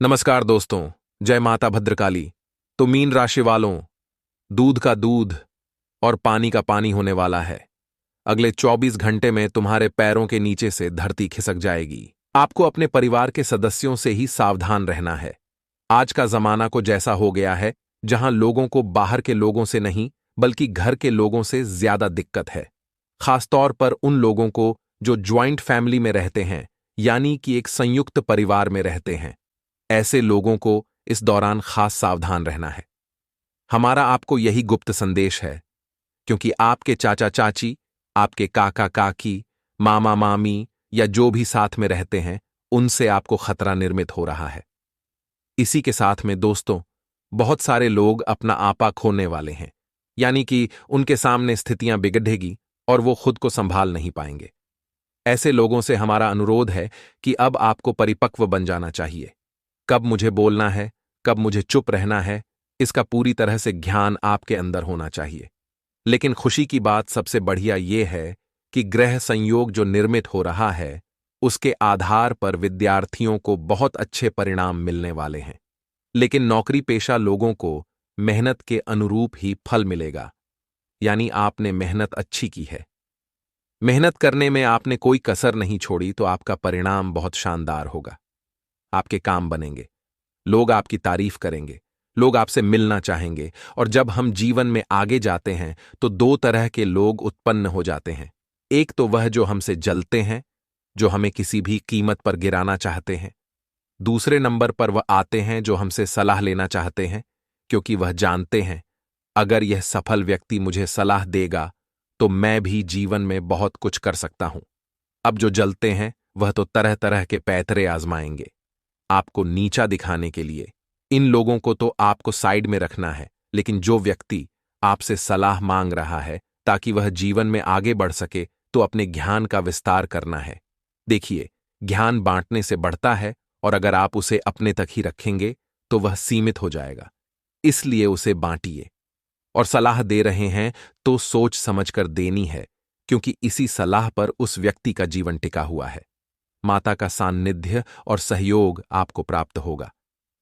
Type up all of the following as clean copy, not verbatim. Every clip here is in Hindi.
नमस्कार दोस्तों। जय माता भद्रकाली। तो मीन राशि वालों, दूध का दूध और पानी का पानी होने वाला है। अगले 24 घंटे में तुम्हारे पैरों के नीचे से धरती खिसक जाएगी। आपको अपने परिवार के सदस्यों से ही सावधान रहना है। आज का जमाना को जैसा हो गया है, जहां लोगों को बाहर के लोगों से नहीं बल्कि घर के लोगों से ज्यादा दिक्कत है। खासतौर पर उन लोगों को जो ज्वाइंट फैमिली में रहते हैं, यानी कि एक संयुक्त परिवार में रहते हैं। ऐसे लोगों को इस दौरान खास सावधान रहना है। हमारा आपको यही गुप्त संदेश है, क्योंकि आपके चाचा चाची, आपके काका काकी, मामा मामी या जो भी साथ में रहते हैं, उनसे आपको खतरा निर्मित हो रहा है। इसी के साथ में दोस्तों, बहुत सारे लोग अपना आपा खोने वाले हैं, यानी कि उनके सामने स्थितियां बिगड़ेगी और वो खुद को संभाल नहीं पाएंगे। ऐसे लोगों से हमारा अनुरोध है कि अब आपको परिपक्व बन जाना चाहिए। कब मुझे बोलना है, कब मुझे चुप रहना है, इसका पूरी तरह से ज्ञान आपके अंदर होना चाहिए। लेकिन खुशी की बात सबसे बढ़िया ये है कि ग्रह संयोग जो निर्मित हो रहा है, उसके आधार पर विद्यार्थियों को बहुत अच्छे परिणाम मिलने वाले हैं। लेकिन नौकरी पेशा लोगों को मेहनत के अनुरूप ही फल मिलेगा, यानी आपने मेहनत अच्छी की है। मेहनत करने में आपने कोई कसर नहीं छोड़ी, तो आपका परिणाम बहुत शानदार होगा। आपके काम बनेंगे, लोग आपकी तारीफ करेंगे, लोग आपसे मिलना चाहेंगे। और जब हम जीवन में आगे जाते हैं तो दो तरह के लोग उत्पन्न हो जाते हैं। एक तो वह जो हमसे जलते हैं, जो हमें किसी भी कीमत पर गिराना चाहते हैं। दूसरे नंबर पर वह आते हैं जो हमसे सलाह लेना चाहते हैं, क्योंकि वह जानते हैं अगर यह सफल व्यक्ति मुझे सलाह देगा तो मैं भी जीवन में बहुत कुछ कर सकता हूं। अब जो जलते हैं वह तो तरह तरह के पैतरे आजमाएंगे आपको नीचा दिखाने के लिए। इन लोगों को तो आपको साइड में रखना है, लेकिन जो व्यक्ति आपसे सलाह मांग रहा है ताकि वह जीवन में आगे बढ़ सके, तो अपने ज्ञान का विस्तार करना है। देखिए, ज्ञान बांटने से बढ़ता है, और अगर आप उसे अपने तक ही रखेंगे तो वह सीमित हो जाएगा। इसलिए उसे बांटिए। और सलाह दे रहे हैं तो सोच समझकर देनी है, क्योंकि इसी सलाह पर उस व्यक्ति का जीवन टिका हुआ है। माता का सान्निध्य और सहयोग आपको प्राप्त होगा।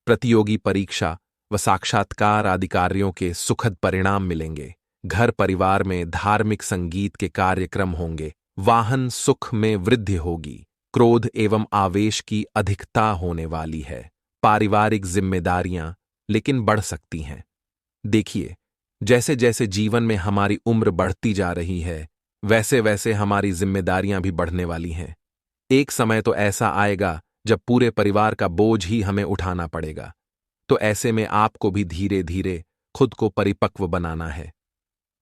प्रतियोगी परीक्षा व साक्षात्कार आदि कार्यों के सुखद परिणाम मिलेंगे। घर परिवार में धार्मिक संगीत के कार्यक्रम होंगे। वाहन सुख में वृद्धि होगी। क्रोध एवं आवेश की अधिकता होने वाली है। पारिवारिक जिम्मेदारियां लेकिन बढ़ सकती हैं। देखिए, जैसे जैसे जीवन में हमारी उम्र बढ़ती जा रही है, वैसे वैसे हमारी जिम्मेदारियां भी बढ़ने वाली हैं। एक समय तो ऐसा आएगा जब पूरे परिवार का बोझ ही हमें उठाना पड़ेगा। तो ऐसे में आपको भी धीरे धीरे खुद को परिपक्व बनाना है।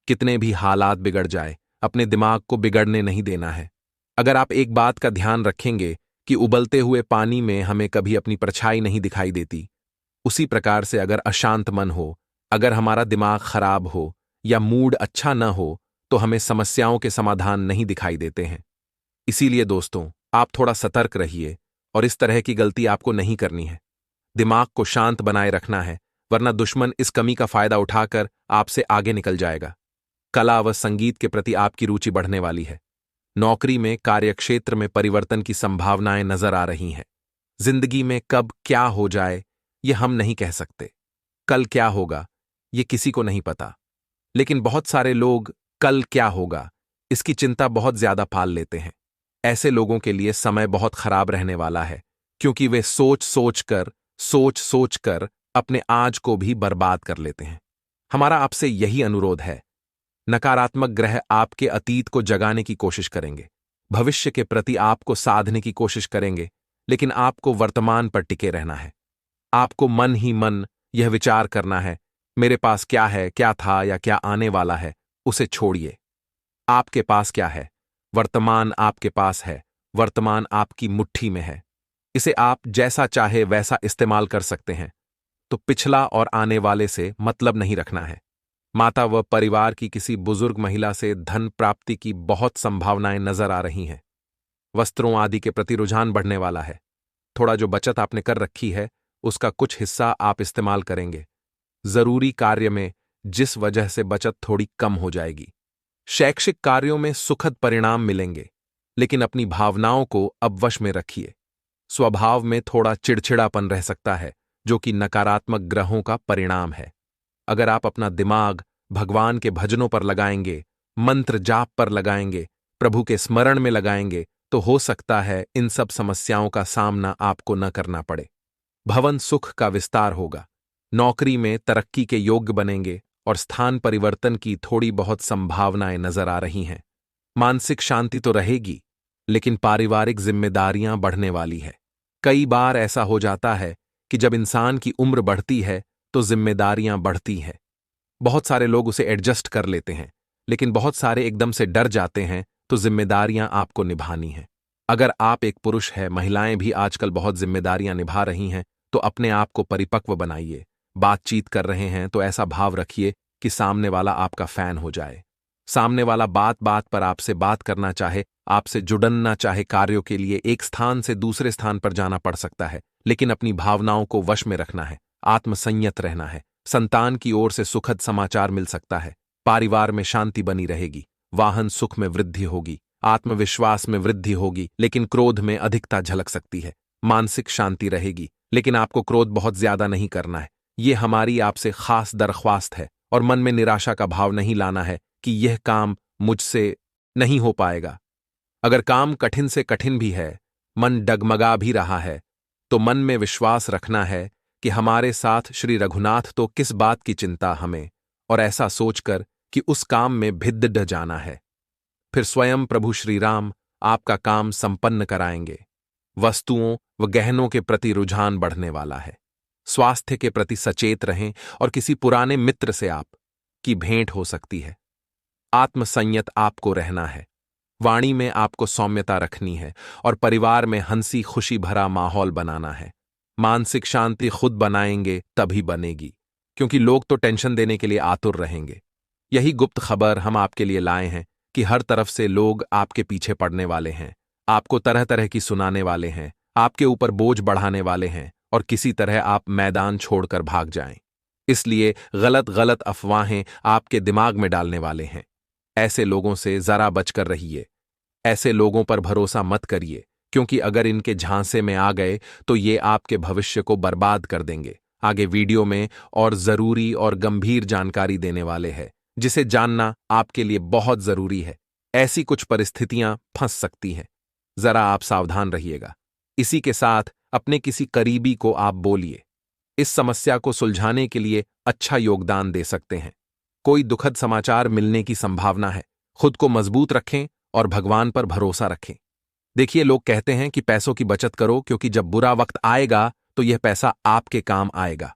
कितने भी हालात बिगड़ जाए, अपने दिमाग को बिगड़ने नहीं देना है। अगर आप एक बात का ध्यान रखेंगे कि उबलते हुए पानी में हमें कभी अपनी परछाई नहीं दिखाई देती, उसी प्रकार से अगर अशांत मन हो, अगर हमारा दिमाग खराब हो या मूड अच्छा न हो, तो हमें समस्याओं के समाधान नहीं दिखाई देते हैं। इसीलिए दोस्तों, आप थोड़ा सतर्क रहिए और इस तरह की गलती आपको नहीं करनी है। दिमाग को शांत बनाए रखना है, वरना दुश्मन इस कमी का फायदा उठाकर आपसे आगे निकल जाएगा। कला व संगीत के प्रति आपकी रुचि बढ़ने वाली है। नौकरी में, कार्यक्षेत्र में परिवर्तन की संभावनाएं नजर आ रही हैं। जिंदगी में कब क्या हो जाए ये हम नहीं कह सकते। कल क्या होगा ये किसी को नहीं पता। लेकिन बहुत सारे लोग कल क्या होगा इसकी चिंता बहुत ज्यादा पाल लेते हैं। ऐसे लोगों के लिए समय बहुत खराब रहने वाला है, क्योंकि वे सोच सोच कर अपने आज को भी बर्बाद कर लेते हैं। हमारा आपसे यही अनुरोध है। नकारात्मक ग्रह आपके अतीत को जगाने की कोशिश करेंगे, भविष्य के प्रति आपको साधने की कोशिश करेंगे, लेकिन आपको वर्तमान पर टिके रहना है। आपको मन ही मन यह विचार करना है, मेरे पास क्या है, क्या था या क्या आने वाला है, उसे छोड़िए। आपके पास क्या है? वर्तमान आपके पास है। वर्तमान आपकी मुट्ठी में है। इसे आप जैसा चाहे वैसा इस्तेमाल कर सकते हैं। तो पिछला और आने वाले से मतलब नहीं रखना है। माता व परिवार की किसी बुजुर्ग महिला से धन प्राप्ति की बहुत संभावनाएं नजर आ रही हैं। वस्त्रों आदि के प्रति रुझान बढ़ने वाला है। थोड़ा जो बचत आपने कर रखी है, उसका कुछ हिस्सा आप इस्तेमाल करेंगे। जरूरी कार्य में जिस वजह से बचत थोड़ी कम हो जाएगी। शैक्षिक कार्यों में सुखद परिणाम मिलेंगे, लेकिन अपनी भावनाओं को अब वश में रखिए। स्वभाव में थोड़ा चिड़चिड़ापन रह सकता है, जो कि नकारात्मक ग्रहों का परिणाम है। अगर आप अपना दिमाग भगवान के भजनों पर लगाएंगे, मंत्र जाप पर लगाएंगे, प्रभु के स्मरण में लगाएंगे, तो हो सकता है इन सब समस्याओं का सामना आपको न करना पड़े। भवन सुख का विस्तार होगा, नौकरी में तरक्की के योग्य बनेंगे और स्थान परिवर्तन की थोड़ी बहुत संभावनाएं नजर आ रही हैं। मानसिक शांति तो रहेगी, लेकिन पारिवारिक जिम्मेदारियां बढ़ने वाली है। कई बार ऐसा हो जाता है कि जब इंसान की उम्र बढ़ती है तो जिम्मेदारियां बढ़ती हैं। बहुत सारे लोग उसे एडजस्ट कर लेते हैं, लेकिन बहुत सारे एकदम से डर जाते हैं, तो जिम्मेदारियां आपको निभानी हैं। अगर आप एक पुरुष हैं, महिलाएं भी आजकल बहुत जिम्मेदारियां निभा रही हैं, तो अपने आप को परिपक्व बनाइए। बातचीत कर रहे हैं तो ऐसा भाव रखिए कि सामने वाला आपका फैन हो जाए। सामने वाला बात बात पर आपसे बात करना चाहे, आपसे जुड़ना चाहे। कार्यों के लिए एक स्थान से दूसरे स्थान पर जाना पड़ सकता है, लेकिन अपनी भावनाओं को वश में रखना है, आत्मसंयत रहना है। संतान की ओर से सुखद समाचार मिल सकता है। परिवार में शांति बनी रहेगी, वाहन सुख में वृद्धि होगी, आत्मविश्वास में वृद्धि होगी, लेकिन क्रोध में अधिकता झलक सकती है। मानसिक शांति रहेगी, लेकिन आपको क्रोध बहुत ज्यादा नहीं करना है। ये हमारी आपसे खास दरख्वास्त है, और मन में निराशा का भाव नहीं लाना है कि यह काम मुझसे नहीं हो पाएगा। अगर काम कठिन से कठिन भी है, मन डगमगा भी रहा है, तो मन में विश्वास रखना है कि हमारे साथ श्री रघुनाथ, तो किस बात की चिंता हमें, और ऐसा सोचकर कि उस काम में भिद्ध जाना है। फिर स्वयं प्रभु श्री राम आपका काम संपन्न कराएंगे। वस्तुओं व गहनों के प्रति रुझान बढ़ने वाला है। स्वास्थ्य के प्रति सचेत रहें, और किसी पुराने मित्र से आप की भेंट हो सकती है। आत्मसंयत आपको रहना है। वाणी में आपको सौम्यता रखनी है, और परिवार में हंसी खुशी भरा माहौल बनाना है। मानसिक शांति खुद बनाएंगे तभी बनेगी, क्योंकि लोग तो टेंशन देने के लिए आतुर रहेंगे। यही गुप्त खबर हम आपके लिए लाए हैं कि हर तरफ से लोग आपके पीछे पड़ने वाले हैं, आपको तरह तरह की सुनाने वाले हैं, आपके ऊपर बोझ बढ़ाने वाले हैं, और किसी तरह आप मैदान छोड़कर भाग जाएं। इसलिए गलत गलत अफवाहें आपके दिमाग में डालने वाले हैं। ऐसे लोगों से जरा बचकर रहिए। ऐसे लोगों पर भरोसा मत करिए, क्योंकि अगर इनके झांसे में आ गए तो ये आपके भविष्य को बर्बाद कर देंगे। आगे वीडियो में और जरूरी और गंभीर जानकारी देने वाले हैं, जिसे जानना आपके लिए बहुत जरूरी है। ऐसी कुछ परिस्थितियां फंस सकती हैं, जरा आप सावधान रहिएगा। इसी के साथ अपने किसी करीबी को आप बोलिए। इस समस्या को सुलझाने के लिए अच्छा योगदान दे सकते हैं। कोई दुखद समाचार मिलने की संभावना है। खुद को मजबूत रखें और भगवान पर भरोसा रखें। देखिए, लोग कहते हैं कि पैसों की बचत करो, क्योंकि जब बुरा वक्त आएगा तो यह पैसा आपके काम आएगा।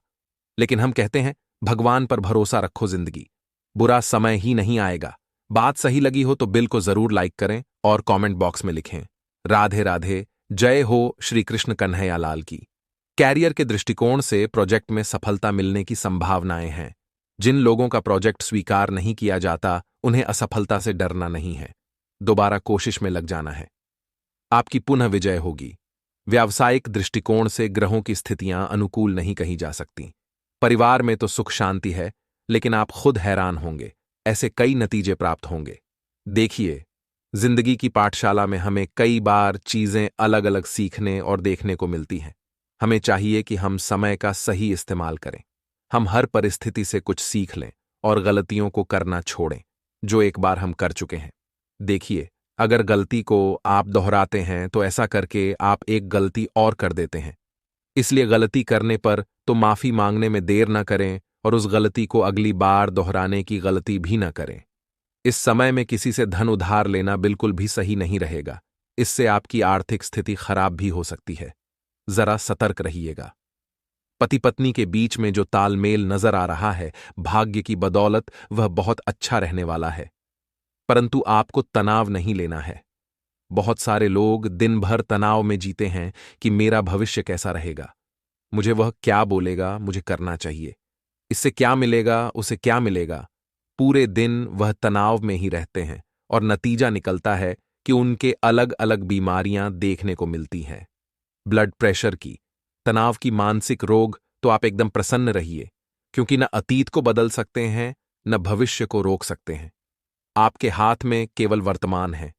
लेकिन हम कहते हैं भगवान पर भरोसा रखो, जिंदगी बुरा समय ही नहीं आएगा। बात सही लगी हो तो बिल को जरूर लाइक करें और कमेंट बॉक्स में लिखें। राधे राधे। जय हो श्री कृष्ण कन्हैया लाल की। कैरियर के दृष्टिकोण से प्रोजेक्ट में सफलता मिलने की संभावनाएं हैं। जिन लोगों का प्रोजेक्ट स्वीकार नहीं किया जाता, उन्हें असफलता से डरना नहीं है, दोबारा कोशिश में लग जाना है। आपकी पुनः विजय होगी। व्यावसायिक दृष्टिकोण से ग्रहों की स्थितियां अनुकूल नहीं कही जा सकती। परिवार में तो सुख शांति है, लेकिन आप खुद हैरान होंगे, ऐसे कई नतीजे प्राप्त होंगे। देखिए, जिंदगी की पाठशाला में हमें कई बार चीजें अलग अलग सीखने और देखने को मिलती हैं। हमें चाहिए कि हम समय का सही इस्तेमाल करें। हम हर परिस्थिति से कुछ सीख लें और गलतियों को करना छोड़ें जो एक बार हम कर चुके हैं। देखिए, अगर गलती को आप दोहराते हैं तो ऐसा करके आप एक गलती और कर देते हैं। इसलिए गलती करने पर तो माफी मांगने में देर न करें, और उस गलती को अगली बार दोहराने की गलती भी न करें। इस समय में किसी से धन उधार लेना बिल्कुल भी सही नहीं रहेगा। इससे आपकी आर्थिक स्थिति खराब भी हो सकती है। जरा सतर्क रहिएगा। पति पत्नी के बीच में जो तालमेल नजर आ रहा है, भाग्य की बदौलत वह बहुत अच्छा रहने वाला है, परंतु आपको तनाव नहीं लेना है। बहुत सारे लोग दिन भर तनाव में जीते हैं कि मेरा भविष्य कैसा रहेगा, मुझे वह क्या बोलेगा, मुझे करना चाहिए, इससे क्या मिलेगा, उसे क्या मिलेगा। पूरे दिन वह तनाव में ही रहते हैं, और नतीजा निकलता है कि उनके अलग अलग बीमारियां देखने को मिलती हैं। ब्लड प्रेशर की, तनाव की, मानसिक रोग। तो आप एकदम प्रसन्न रहिए, क्योंकि न अतीत को बदल सकते हैं, न भविष्य को रोक सकते हैं। आपके हाथ में केवल वर्तमान है।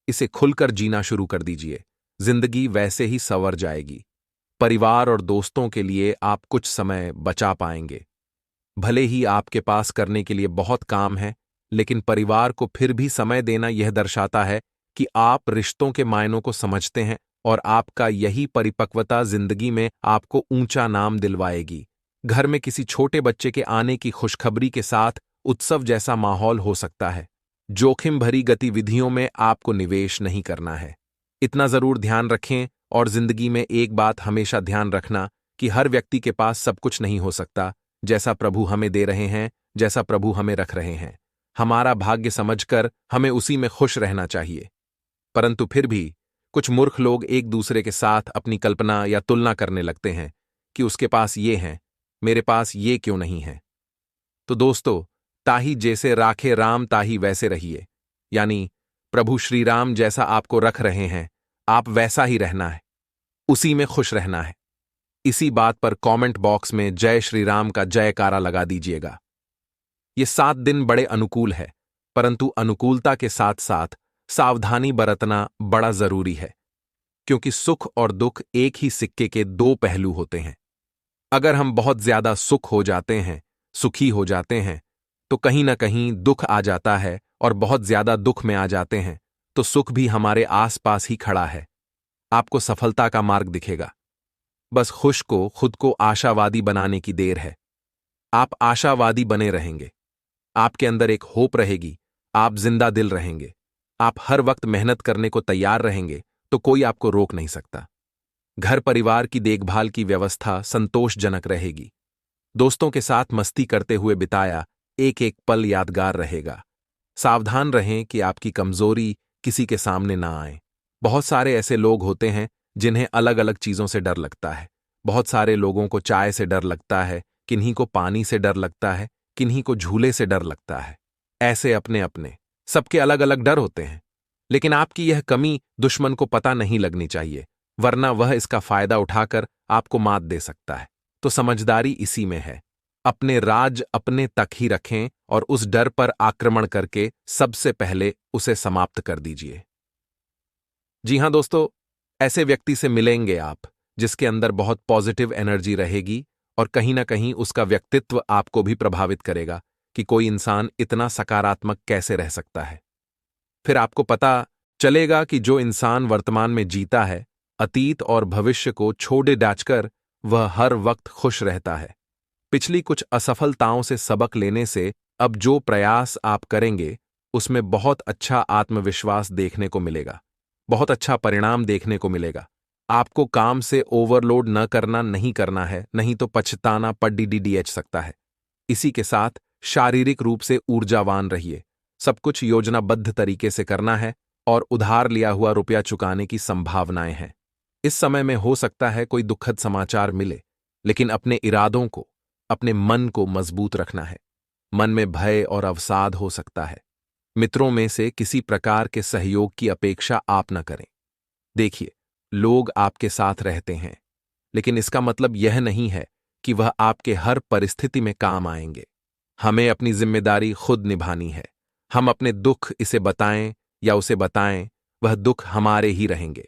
इसे खुलकर जीना शुरू कर दीजिए। जिंदगी वैसे ही संवर जाएगी। परिवार और दोस्तों के लिए आप कुछ समय बचा पाएंगे। भले ही आपके पास करने के लिए बहुत काम है, लेकिन परिवार को फिर भी समय देना यह दर्शाता है कि आप रिश्तों के मायनों को समझते हैं और आपका यही परिपक्वता जिंदगी में आपको ऊंचा नाम दिलवाएगी। घर में किसी छोटे बच्चे के आने की खुशखबरी के साथ उत्सव जैसा माहौल हो सकता है। जोखिम भरी गतिविधियों में आपको निवेश नहीं करना है। इतना जरूर ध्यान रखें और जिंदगी में एक बात हमेशा ध्यान रखना कि हर व्यक्ति के पास सब कुछ नहीं हो सकता। जैसा प्रभु हमें दे रहे हैं, जैसा प्रभु हमें रख रहे हैं, हमारा भाग्य समझकर हमें उसी में खुश रहना चाहिए। परंतु फिर भी कुछ मूर्ख लोग एक दूसरे के साथ अपनी कल्पना या तुलना करने लगते हैं कि उसके पास ये है, मेरे पास ये क्यों नहीं है। तो दोस्तों, ताही जैसे राखे राम ताही वैसे रहिए, यानी प्रभु श्री राम जैसा आपको रख रहे हैं, आप वैसा ही रहना है, उसी में खुश रहना है। इसी बात पर कमेंट बॉक्स में जय श्री राम का जयकारा लगा दीजिएगा। ये 7 दिन बड़े अनुकूल है, परंतु अनुकूलता के साथ साथ सावधानी बरतना बड़ा जरूरी है, क्योंकि सुख और दुख एक ही सिक्के के 2 पहलू होते हैं। अगर हम बहुत ज्यादा सुख हो जाते हैं, सुखी हो जाते हैं, तो कहीं ना कहीं दुख आ जाता है, और बहुत ज्यादा दुख में आ जाते हैं तो सुख भी हमारे आसपास ही खड़ा है। आपको सफलता का मार्ग दिखेगा। बस खुश को खुद को आशावादी बनाने की देर है। आप आशावादी बने रहेंगे, आपके अंदर एक होप रहेगी, आप जिंदा दिल रहेंगे, आप हर वक्त मेहनत करने को तैयार रहेंगे, तो कोई आपको रोक नहीं सकता। घर परिवार की देखभाल की व्यवस्था संतोषजनक रहेगी। दोस्तों के साथ मस्ती करते हुए बिताया एक एक पल यादगार रहेगा। सावधान रहें कि आपकी कमजोरी किसी के सामने ना आए। बहुत सारे ऐसे लोग होते हैं जिन्हें अलग अलग चीजों से डर लगता है। बहुत सारे लोगों को चाय से डर लगता है, किन्हीं को पानी से डर लगता है, किन्हीं को झूले से डर लगता है। ऐसे अपने अपने सबके अलग अलग डर होते हैं, लेकिन आपकी यह कमी दुश्मन को पता नहीं लगनी चाहिए, वरना वह इसका फायदा उठाकर आपको मात दे सकता है। तो समझदारी इसी में है। अपने राज अपने तक ही रखें और उस डर पर आक्रमण करके सबसे पहले उसे समाप्त कर दीजिए। जी हां दोस्तों, ऐसे व्यक्ति से मिलेंगे आप जिसके अंदर बहुत पॉजिटिव एनर्जी रहेगी, और कहीं ना कहीं उसका व्यक्तित्व आपको भी प्रभावित करेगा कि कोई इंसान इतना सकारात्मक कैसे रह सकता है। फिर आपको पता चलेगा कि जो इंसान वर्तमान में जीता है, अतीत और भविष्य को छोड़े डाचकर वह हर वक्त खुश रहता है। पिछली कुछ असफलताओं से सबक लेने से अब जो प्रयास आप करेंगे उसमें बहुत अच्छा आत्मविश्वास देखने को मिलेगा, बहुत अच्छा परिणाम देखने को मिलेगा। आपको काम से ओवरलोड न करना नहीं करना है, नहीं तो पछताना पड़ सकता है। इसी के साथ शारीरिक रूप से ऊर्जावान रहिए। सब कुछ योजनाबद्ध तरीके से करना है और उधार लिया हुआ रुपया चुकाने की संभावनाएं हैं। इस समय में हो सकता है कोई दुखद समाचार मिले, लेकिन अपने इरादों को, अपने मन को मजबूत रखना है। मन में भय और अवसाद हो सकता है। मित्रों में से किसी प्रकार के सहयोग की अपेक्षा आप न करें। देखिए, लोग आपके साथ रहते हैं, लेकिन इसका मतलब यह नहीं है कि वह आपके हर परिस्थिति में काम आएंगे। हमें अपनी जिम्मेदारी खुद निभानी है। हम अपने दुख इसे बताएं या उसे बताएं, वह दुख हमारे ही रहेंगे।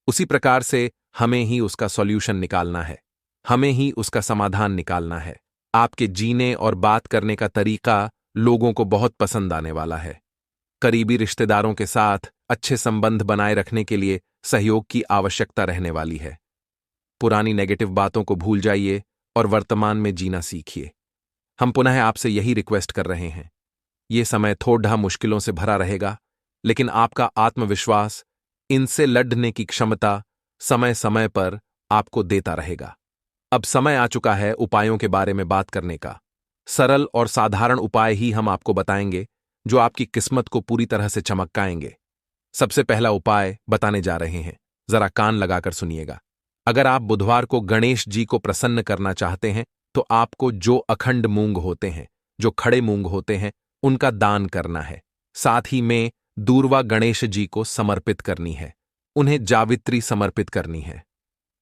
उसी प्रकार से हमें ही उसका सॉल्यूशन निकालना है, हमें ही उसका समाधान निकालना है। आपके जीने और बात करने का तरीका लोगों को बहुत पसंद आने वाला है। करीबी रिश्तेदारों के साथ अच्छे संबंध बनाए रखने के लिए सहयोग की आवश्यकता रहने वाली है। पुरानी नेगेटिव बातों को भूल जाइए और वर्तमान में जीना सीखिए। हम पुनः आपसे यही रिक्वेस्ट कर रहे हैं। ये समय थोड़ा मुश्किलों से भरा रहेगा, लेकिन आपका आत्मविश्वास, इनसे लड़ने की क्षमता समय समय पर आपको देता रहेगा। अब समय आ चुका है उपायों के बारे में बात करने का। सरल और साधारण उपाय ही हम आपको बताएंगे जो आपकी किस्मत को पूरी तरह से चमकाएंगे। सबसे पहला उपाय बताने जा रहे हैं, जरा कान लगाकर सुनिएगा। अगर आप बुधवार को गणेश जी को प्रसन्न करना चाहते हैं तो आपको जो अखंड मूंग होते हैं, जो खड़े मूंग होते हैं, उनका दान करना है। साथ ही में दूर्वा गणेश जी को समर्पित करनी है, उन्हें जावित्री समर्पित करनी है।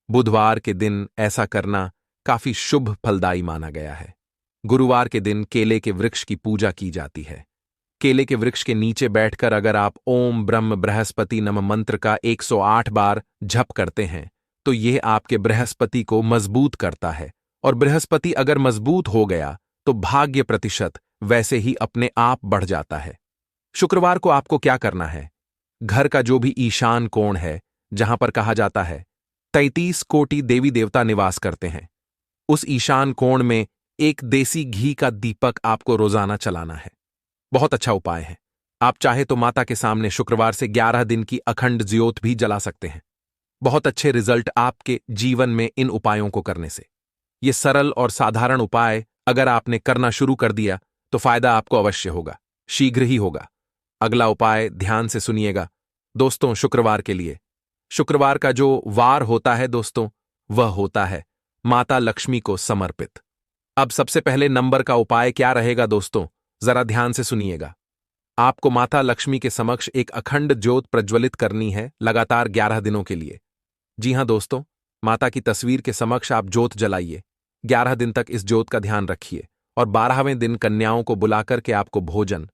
बुधवार के दिन ऐसा करना काफी शुभ फलदायी माना गया है। गुरुवार के दिन केले के वृक्ष की पूजा की जाती है। केले के वृक्ष के नीचे बैठकर अगर आप ओम ब्रह्म बृहस्पति नम मंत्र का 108 बार जप करते हैं तो यह आपके बृहस्पति को मजबूत करता है, और बृहस्पति अगर मजबूत हो गया तो भाग्य प्रतिशत वैसे ही अपने आप बढ़ जाता है। शुक्रवार को आपको क्या करना है? घर का जो भी ईशान कोण है, जहां पर कहा जाता है 33 कोटि देवी देवता निवास करते हैं, उस ईशान कोण में एक देसी घी का दीपक आपको रोजाना चलाना है। बहुत अच्छा उपाय है। आप चाहे तो माता के सामने शुक्रवार से 11 दिन की अखंड ज्योत भी जला सकते हैं। बहुत अच्छे रिजल्ट आपके जीवन में इन उपायों को करने से। ये सरल और साधारण उपाय अगर आपने करना शुरू कर दिया तो फायदा आपको अवश्य होगा, शीघ्र ही होगा। अगला उपाय ध्यान से सुनिएगा दोस्तों। शुक्रवार के लिए शुक्रवार का जो वार होता है दोस्तों, वह होता है माता लक्ष्मी को समर्पित। अब सबसे पहले नंबर का उपाय क्या रहेगा दोस्तों, जरा ध्यान से सुनिएगा। आपको माता लक्ष्मी के समक्ष एक अखंड ज्योत प्रज्वलित करनी है लगातार 11 दिनों के लिए। जी हां दोस्तों, माता की तस्वीर के समक्ष आप ज्योत जलाइए। 11 दिन तक इस ज्योत का ध्यान रखिए और 12वें दिन कन्याओं को बुलाकर के आपको भोजन,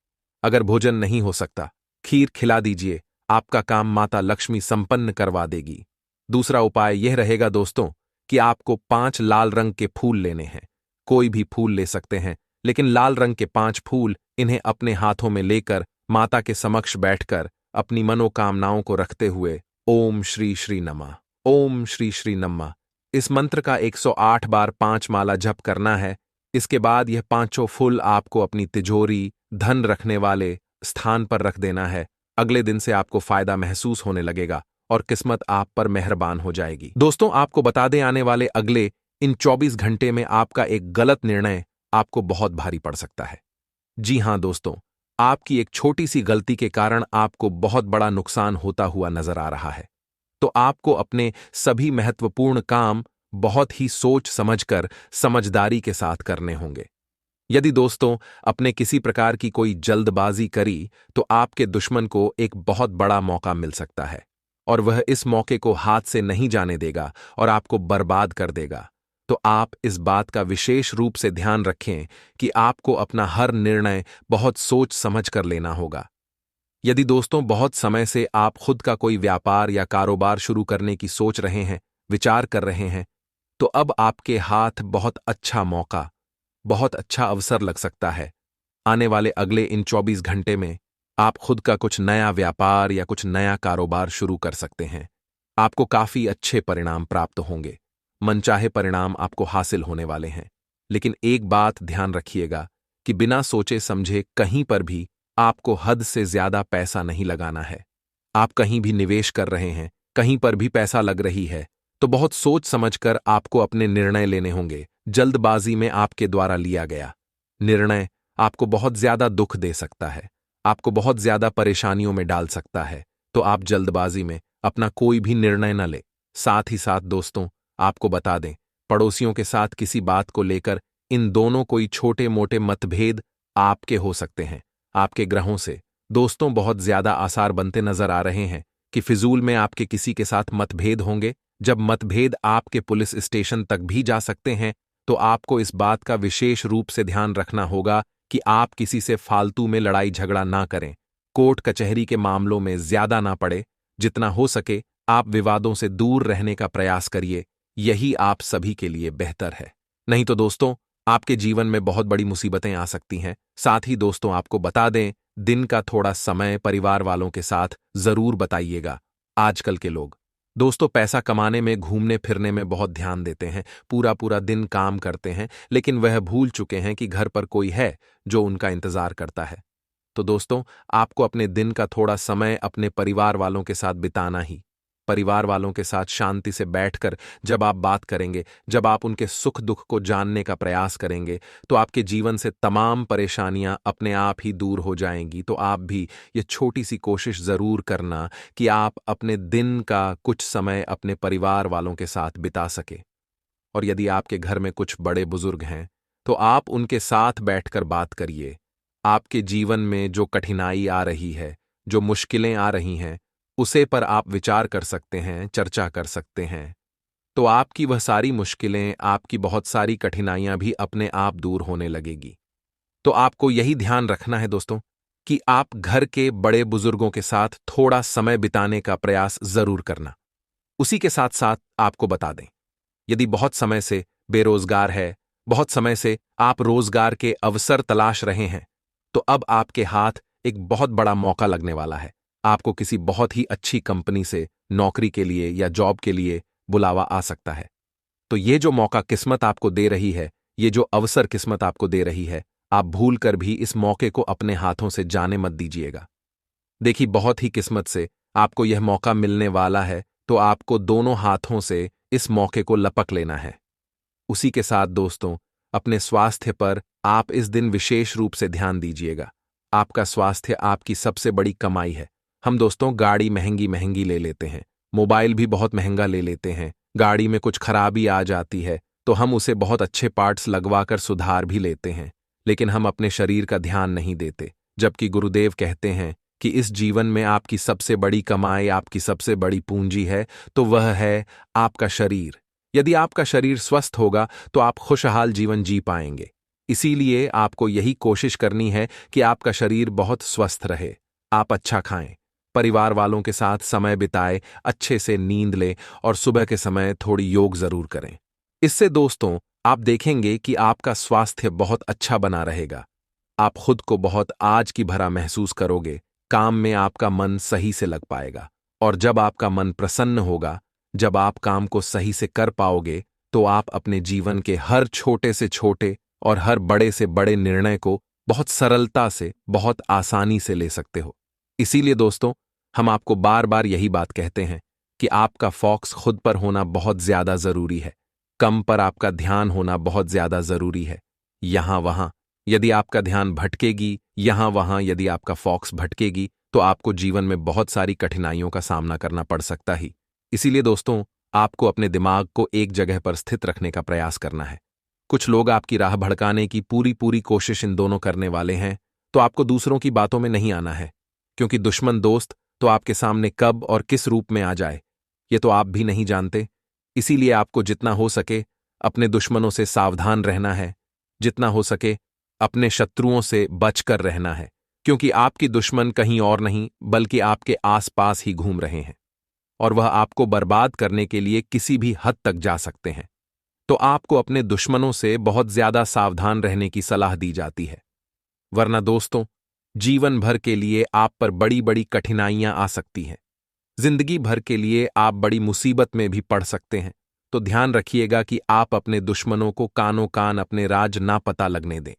अगर भोजन नहीं हो सकता, खीर खिला दीजिए। आपका काम माता लक्ष्मी संपन्न करवा देगी। दूसरा उपाय यह रहेगा दोस्तों कि आपको 5 लाल रंग के फूल लेने हैं। कोई भी फूल ले सकते हैं, लेकिन लाल रंग के 5 फूल इन्हें अपने हाथों में लेकर माता के समक्ष बैठकर अपनी मनोकामनाओं को रखते हुए ओम श्री श्री नमः, ओम श्री श्री नमः इस मंत्र का 108 बार 5 माला जप करना है। इसके बाद यह पांचों फूल आपको अपनी तिजोरी, धन रखने वाले स्थान पर रख देना है। अगले दिन से आपको फायदा महसूस होने लगेगा और किस्मत आप पर मेहरबान हो जाएगी। दोस्तों, आपको बता दें, आने वाले अगले इन 24 घंटे में आपका एक गलत निर्णय आपको बहुत भारी पड़ सकता है। जी हां दोस्तों, आपकी एक छोटी सी गलती के कारण आपको बहुत बड़ा नुकसान होता हुआ नजर आ रहा है। तो आपको अपने सभी महत्वपूर्ण काम बहुत ही सोच समझकर समझदारी के साथ करने होंगे। यदि दोस्तों अपने किसी प्रकार की कोई जल्दबाजी करी तो आपके दुश्मन को एक बहुत बड़ा मौका मिल सकता है और वह इस मौके को हाथ से नहीं जाने देगा और आपको बर्बाद कर देगा। तो आप इस बात का विशेष रूप से ध्यान रखें कि आपको अपना हर निर्णय बहुत सोच समझ कर लेना होगा। यदि दोस्तों बहुत समय से आप खुद का कोई व्यापार या कारोबार शुरू करने की सोच रहे हैं, विचार कर रहे हैं, तो अब आपके हाथ बहुत अच्छा मौका, बहुत अच्छा अवसर लग सकता है। आने वाले अगले इन 24 घंटे में आप खुद का कुछ नया व्यापार या कुछ नया कारोबार शुरू कर सकते हैं। आपको काफी अच्छे परिणाम प्राप्त होंगे, मनचाहे परिणाम आपको हासिल होने वाले हैं। लेकिन एक बात ध्यान रखिएगा कि बिना सोचे समझे कहीं पर भी आपको हद से ज्यादा पैसा नहीं लगाना है। आप कहीं भी निवेश कर रहे हैं, कहीं पर भी पैसा लग रही है, तो बहुत सोच समझकर आपको अपने निर्णय लेने होंगे। जल्दबाजी में आपके द्वारा लिया गया निर्णय आपको बहुत ज्यादा दुख दे सकता है, आपको बहुत ज्यादा परेशानियों में डाल सकता है। तो आप जल्दबाजी में अपना कोई भी निर्णय न ले। साथ ही साथ दोस्तों आपको बता दें, पड़ोसियों के साथ किसी बात को लेकर इन दोनों कोई छोटे मोटे मतभेद आपके हो सकते हैं। आपके ग्रहों से दोस्तों बहुत ज्यादा आसार बनते नजर आ रहे हैं कि फिजूल में आपके किसी के साथ मतभेद होंगे। जब मतभेद आपके पुलिस स्टेशन तक भी जा सकते हैं, तो आपको इस बात का विशेष रूप से ध्यान रखना होगा कि आप किसी से फालतू में लड़ाई झगड़ा ना करें, कोर्ट कचहरी के मामलों में ज्यादा ना पड़े। जितना हो सके आप विवादों से दूर रहने का प्रयास करिए, यही आप सभी के लिए बेहतर है। नहीं तो दोस्तों आपके जीवन में बहुत बड़ी मुसीबतें आ सकती हैं। साथ ही दोस्तों आपको बता दें, दिन का थोड़ा समय परिवार वालों के साथ जरूर बताइएगा। आजकल के लोग दोस्तों पैसा कमाने में, घूमने फिरने में बहुत ध्यान देते हैं, पूरा पूरा दिन काम करते हैं, लेकिन वह भूल चुके हैं कि घर पर कोई है जो उनका इंतजार करता है। तो दोस्तों आपको अपने दिन का थोड़ा समय अपने परिवार वालों के साथ बिताना ही। परिवार वालों के साथ शांति से बैठकर जब आप बात करेंगे, जब आप उनके सुख दुख को जानने का प्रयास करेंगे, तो आपके जीवन से तमाम परेशानियां अपने आप ही दूर हो जाएंगी। तो आप भी ये छोटी सी कोशिश जरूर करना कि आप अपने दिन का कुछ समय अपने परिवार वालों के साथ बिता सके। और यदि आपके घर में कुछ बड़े बुजुर्ग हैं तो आप उनके साथ बैठकर बात करिए। आपके जीवन में जो कठिनाई आ रही है, जो मुश्किलें आ रही हैं, उसे पर आप विचार कर सकते हैं, चर्चा कर सकते हैं। तो आपकी वह सारी मुश्किलें, आपकी बहुत सारी कठिनाइयां भी अपने आप दूर होने लगेगी। तो आपको यही ध्यान रखना है दोस्तों कि आप घर के बड़े बुजुर्गों के साथ थोड़ा समय बिताने का प्रयास जरूर करना। उसी के साथ साथ आपको बता दें, यदि बहुत समय से बेरोजगार है, बहुत समय से आप रोजगार के अवसर तलाश रहे हैं, तो अब आपके हाथ एक बहुत बड़ा मौका लगने वाला है। आपको किसी बहुत ही अच्छी कंपनी से नौकरी के लिए या जॉब के लिए बुलावा आ सकता है। तो ये जो मौका किस्मत आपको दे रही है, ये जो अवसर किस्मत आपको दे रही है, आप भूल कर भी इस मौके को अपने हाथों से जाने मत दीजिएगा। देखिए, बहुत ही किस्मत से आपको यह मौका मिलने वाला है, तो आपको दोनों हाथों से इस मौके को लपक लेना है। उसी के साथ दोस्तों, अपने स्वास्थ्य पर आप इस दिन विशेष रूप से ध्यान दीजिएगा। आपका स्वास्थ्य आपकी सबसे बड़ी कमाई है। हम दोस्तों गाड़ी महंगी महंगी ले लेते हैं, मोबाइल भी बहुत महंगा ले लेते हैं, गाड़ी में कुछ खराबी आ जाती है तो हम उसे बहुत अच्छे पार्ट्स लगवा कर सुधार भी लेते हैं, लेकिन हम अपने शरीर का ध्यान नहीं देते। जबकि गुरुदेव कहते हैं कि इस जीवन में आपकी सबसे बड़ी कमाई, आपकी सबसे बड़ी पूंजी है, तो वह है आपका शरीर। यदि आपका शरीर स्वस्थ होगा तो आप खुशहाल जीवन जी पाएंगे। इसीलिए आपको यही कोशिश करनी है कि आपका शरीर बहुत स्वस्थ रहे। आप अच्छा खाएं, परिवार वालों के साथ समय बिताएं, अच्छे से नींद लें और सुबह के समय थोड़ी योग जरूर करें। इससे दोस्तों आप देखेंगे कि आपका स्वास्थ्य बहुत अच्छा बना रहेगा। आप खुद को बहुत आज की भरा महसूस करोगे, काम में आपका मन सही से लग पाएगा। और जब आपका मन प्रसन्न होगा, जब आप काम को सही से कर पाओगे, तो आप अपने जीवन के हर छोटे से छोटे और हर बड़े से बड़े निर्णय को बहुत सरलता से, बहुत आसानी से ले सकते हो। इसीलिए दोस्तों, हम आपको बार बार यही बात कहते हैं कि आपका फोकस खुद पर होना बहुत ज्यादा जरूरी है। कम पर आपका ध्यान होना बहुत ज्यादा जरूरी है। यहां वहां यदि आपका ध्यान भटकेगी, यहां वहां यदि आपका फोकस भटकेगी, तो आपको जीवन में बहुत सारी कठिनाइयों का सामना करना पड़ सकता ही। इसीलिए दोस्तों, आपको अपने दिमाग को एक जगह पर स्थित रखने का प्रयास करना है। कुछ लोग आपकी राह भड़काने की पूरी पूरी कोशिश इन दोनों करने वाले हैं, तो आपको दूसरों की बातों में नहीं आना है, क्योंकि दुश्मन दोस्त तो आपके सामने कब और किस रूप में आ जाए, ये तो आप भी नहीं जानते। इसीलिए आपको जितना हो सके अपने दुश्मनों से सावधान रहना है, जितना हो सके अपने शत्रुओं से बचकर रहना है, क्योंकि आपकी दुश्मन कहीं और नहीं बल्कि आपके आसपास ही घूम रहे हैं और वह आपको बर्बाद करने के लिए किसी भी हद तक जा सकते हैं। तो आपको अपने दुश्मनों से बहुत ज्यादा सावधान रहने की सलाह दी जाती है, वरना दोस्तों जीवन भर के लिए आप पर बड़ी बड़ी कठिनाइयां आ सकती हैं। जिंदगी भर के लिए आप बड़ी मुसीबत में भी पड़ सकते हैं। तो ध्यान रखिएगा कि आप अपने दुश्मनों को कानों कान अपने राज ना पता लगने दें।